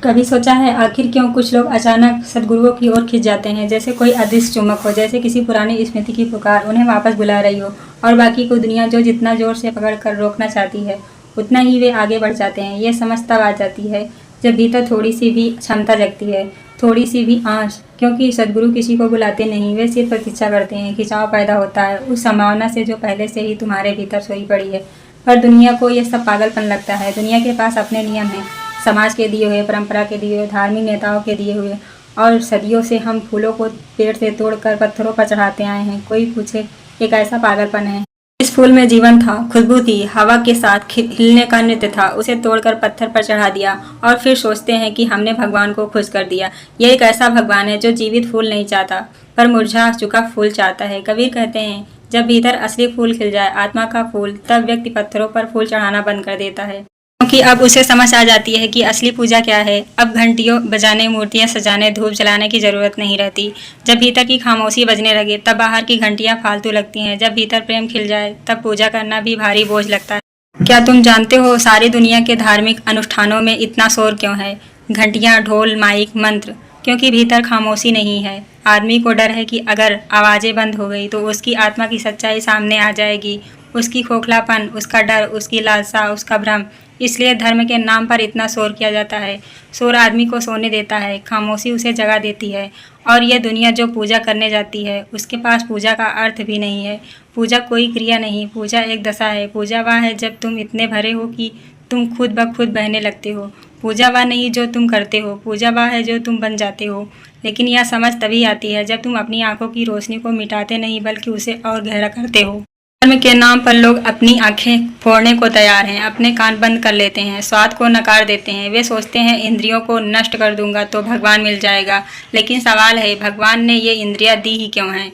कभी सोचा है आखिर क्यों कुछ लोग अचानक सद्गुरुओं की ओर खिंच जाते हैं, जैसे कोई अदृश्य चुम्बक हो, जैसे किसी पुरानी स्मृति की पुकार उन्हें वापस बुला रही हो, और बाकी को दुनिया जो जितना जोर से पकड़कर रोकना चाहती है उतना ही वे आगे बढ़ जाते हैं। ये समझ तब आ जाती है जब भीतर थोड़ी सी भी क्षमता जगती है, थोड़ी सी भी आँच, क्योंकि सद्गुरु किसी को बुलाते नहीं, वे सिर्फ प्रतीक्षा करते हैं। खिंचाव पैदा होता है उस संभावना से जो पहले से ही तुम्हारे भीतर सोई पड़ी है। पर दुनिया को यह सब पागलपन लगता है। दुनिया के पास अपने नियम हैं, समाज के दिए हुए, परंपरा के दिए हुए, धार्मिक नेताओं के दिए हुए, और सदियों से हम फूलों को पेड़ से तोड़कर पत्थरों पर चढ़ाते आए हैं। कोई पूछे एक ऐसा पागलपन है? इस फूल में जीवन था, खुशबू थी, हवा के साथ हिलने का नृत्य था, उसे तोड़कर पत्थर पर चढ़ा दिया और फिर सोचते हैं कि हमने भगवान को खुश कर दिया। यह एक ऐसा भगवान है जो जीवित फूल नहीं चाहता पर मुरझा चुका फूल चाहता है। कबीर कहते हैं, जब भीतर असली फूल खिल जाए, आत्मा का फूल, तब व्यक्ति पत्थरों पर फूल चढ़ाना बंद कर देता है, क्योंकि अब उसे समझ आ जाती है कि असली पूजा क्या है। अब घंटियों बजाने, मूर्तियां सजाने, धूप जलाने की जरूरत नहीं रहती। जब भीतर की खामोशी बजने लगे तब बाहर की घंटियां फालतू लगती हैं। जब भीतर प्रेम खिल जाए तब पूजा करना भी भारी बोझ लगता है। क्या तुम जानते हो सारी दुनिया के धार्मिक अनुष्ठानों में इतना शोर क्यों है? घंटियां, ढोल, माइक, मंत्र, क्योंकि भीतर खामोशी नहीं है। आदमी को डर है कि अगर आवाजें बंद हो गई तो उसकी आत्मा की सच्चाई सामने आ जाएगी, उसकी खोखलापन, उसका डर, उसकी लालसा, उसका भ्रम। इसलिए धर्म के नाम पर इतना शोर किया जाता है। शोर आदमी को सोने देता है, खामोशी उसे जगा देती है। और यह दुनिया जो पूजा करने जाती है उसके पास पूजा का अर्थ भी नहीं है। पूजा कोई क्रिया नहीं, पूजा एक दशा है। पूजा वह है जब तुम इतने भरे हो कि तुम खुद ब खुद बहने लगते हो। पूजा वह नहीं जो तुम करते हो, पूजा वह है जो तुम बन जाते हो। लेकिन यह समझ तभी आती है जब तुम अपनी आंखों की रोशनी को मिटाते नहीं बल्कि उसे और गहरा करते हो। धर्म के नाम पर लोग अपनी आंखें फोड़ने को तैयार हैं, अपने कान बंद कर लेते हैं, स्वाद को नकार देते हैं। वे सोचते हैं इंद्रियों को नष्ट कर दूंगा तो भगवान मिल जाएगा। लेकिन सवाल है, भगवान ने ये इंद्रियां दी ही क्यों हैं?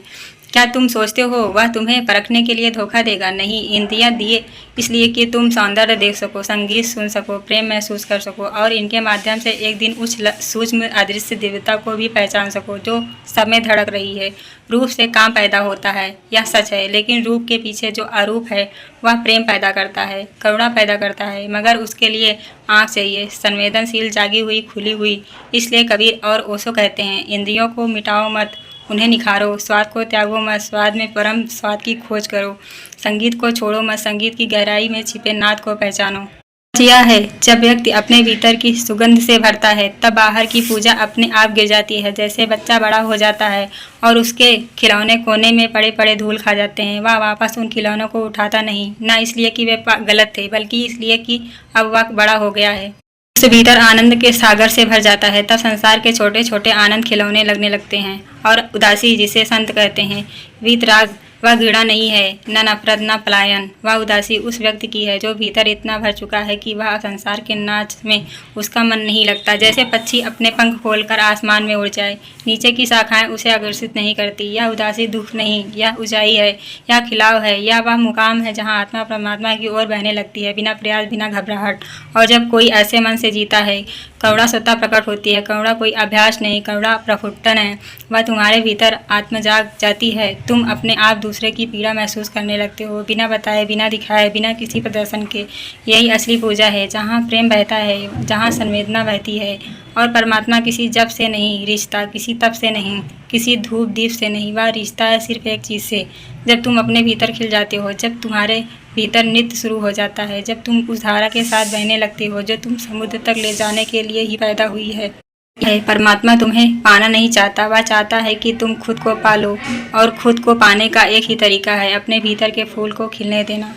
क्या तुम सोचते हो वह तुम्हें परखने के लिए धोखा देगा? नहीं, इंद्रियां दिए इसलिए कि तुम सौंदर्य देख सको, संगीत सुन सको, प्रेम महसूस कर सको और इनके माध्यम से एक दिन उस सूक्ष्म अदृश्य देवता को भी पहचान सको जो सब में धड़क रही है। रूप से काम पैदा होता है, यह सच है, लेकिन रूप के पीछे जो अरूप है वह प्रेम पैदा करता है, करुणा पैदा करता है। मगर उसके लिए आँख चाहिए, संवेदनशील, जागी हुई, खुली हुई। इसलिए कबीर और ओशो कहते हैं, इंद्रियों को मिटाओ मत, उन्हें निखारो। स्वाद को त्यागो मत, स्वाद में परम स्वाद की खोज करो। संगीत को छोड़ो मत, संगीत की गहराई में छिपे नाद को पहचानो। यह है, जब व्यक्ति अपने भीतर की सुगंध से भरता है तब बाहर की पूजा अपने आप गिर जाती है। जैसे बच्चा बड़ा हो जाता है और उसके खिलौने कोने में पड़े पड़े धूल खा जाते हैं, वह वापस उन खिलौनों को उठाता नहीं, न इसलिए कि वे गलत थे बल्कि इसलिए कि अब वह बड़ा हो गया है। उसके भीतर आनंद के सागर से भर जाता है। तब संसार के छोटे छोटे आनंद खिलौने लगने लगते हैं। और उदासी, जिसे संत कहते हैं, वीतराग, वह घृणा नहीं है, न नफरत, न पलायन। वह उदासी उस व्यक्ति की है जो भीतर इतना भर चुका है कि वह संसार के नाच में उसका मन नहीं लगता। जैसे पक्षी अपने पंख खोलकर आसमान में उड़ जाए, नीचे की शाखाएं उसे आकर्षित नहीं करती। यह उदासी दुख नहीं, यह ऊंचाई है, यह खिलाव है, यह वह मुकाम है जहाँ आत्मा परमात्मा की ओर बहने लगती है, बिना प्रयास, बिना घबराहट। और जब कोई ऐसे मन से जीता है, करुणा स्वतः प्रकट होती है। करुणा कोई अभ्यास नहीं, करुणा प्रफुट्टन है। वह तुम्हारे भीतर आत्म जाग जाती है। तुम अपने आप दूसरे की पीड़ा महसूस करने लगते हो, बिना बताए, बिना दिखाए, बिना किसी प्रदर्शन के। यही असली पूजा है, जहाँ प्रेम बहता है, जहाँ संवेदना बहती है। और परमात्मा किसी जप से नहीं रिश्ता, किसी तप से नहीं, किसी धूप दीप से नहीं। वह रिश्ता है सिर्फ एक चीज़ से, जब तुम अपने भीतर खिल जाते हो, जब तुम्हारे भीतर नृत्य शुरू हो जाता है, जब तुम उस धारा के साथ बहने लगते हो जो तुम समुद्र तक ले जाने के लिए ही पैदा हुई है। परमात्मा तुम्हें पाना नहीं चाहता, वह चाहता है कि तुम खुद को पालो। और खुद को पाने का एक ही तरीका है, अपने भीतर के फूल को खिलने देना।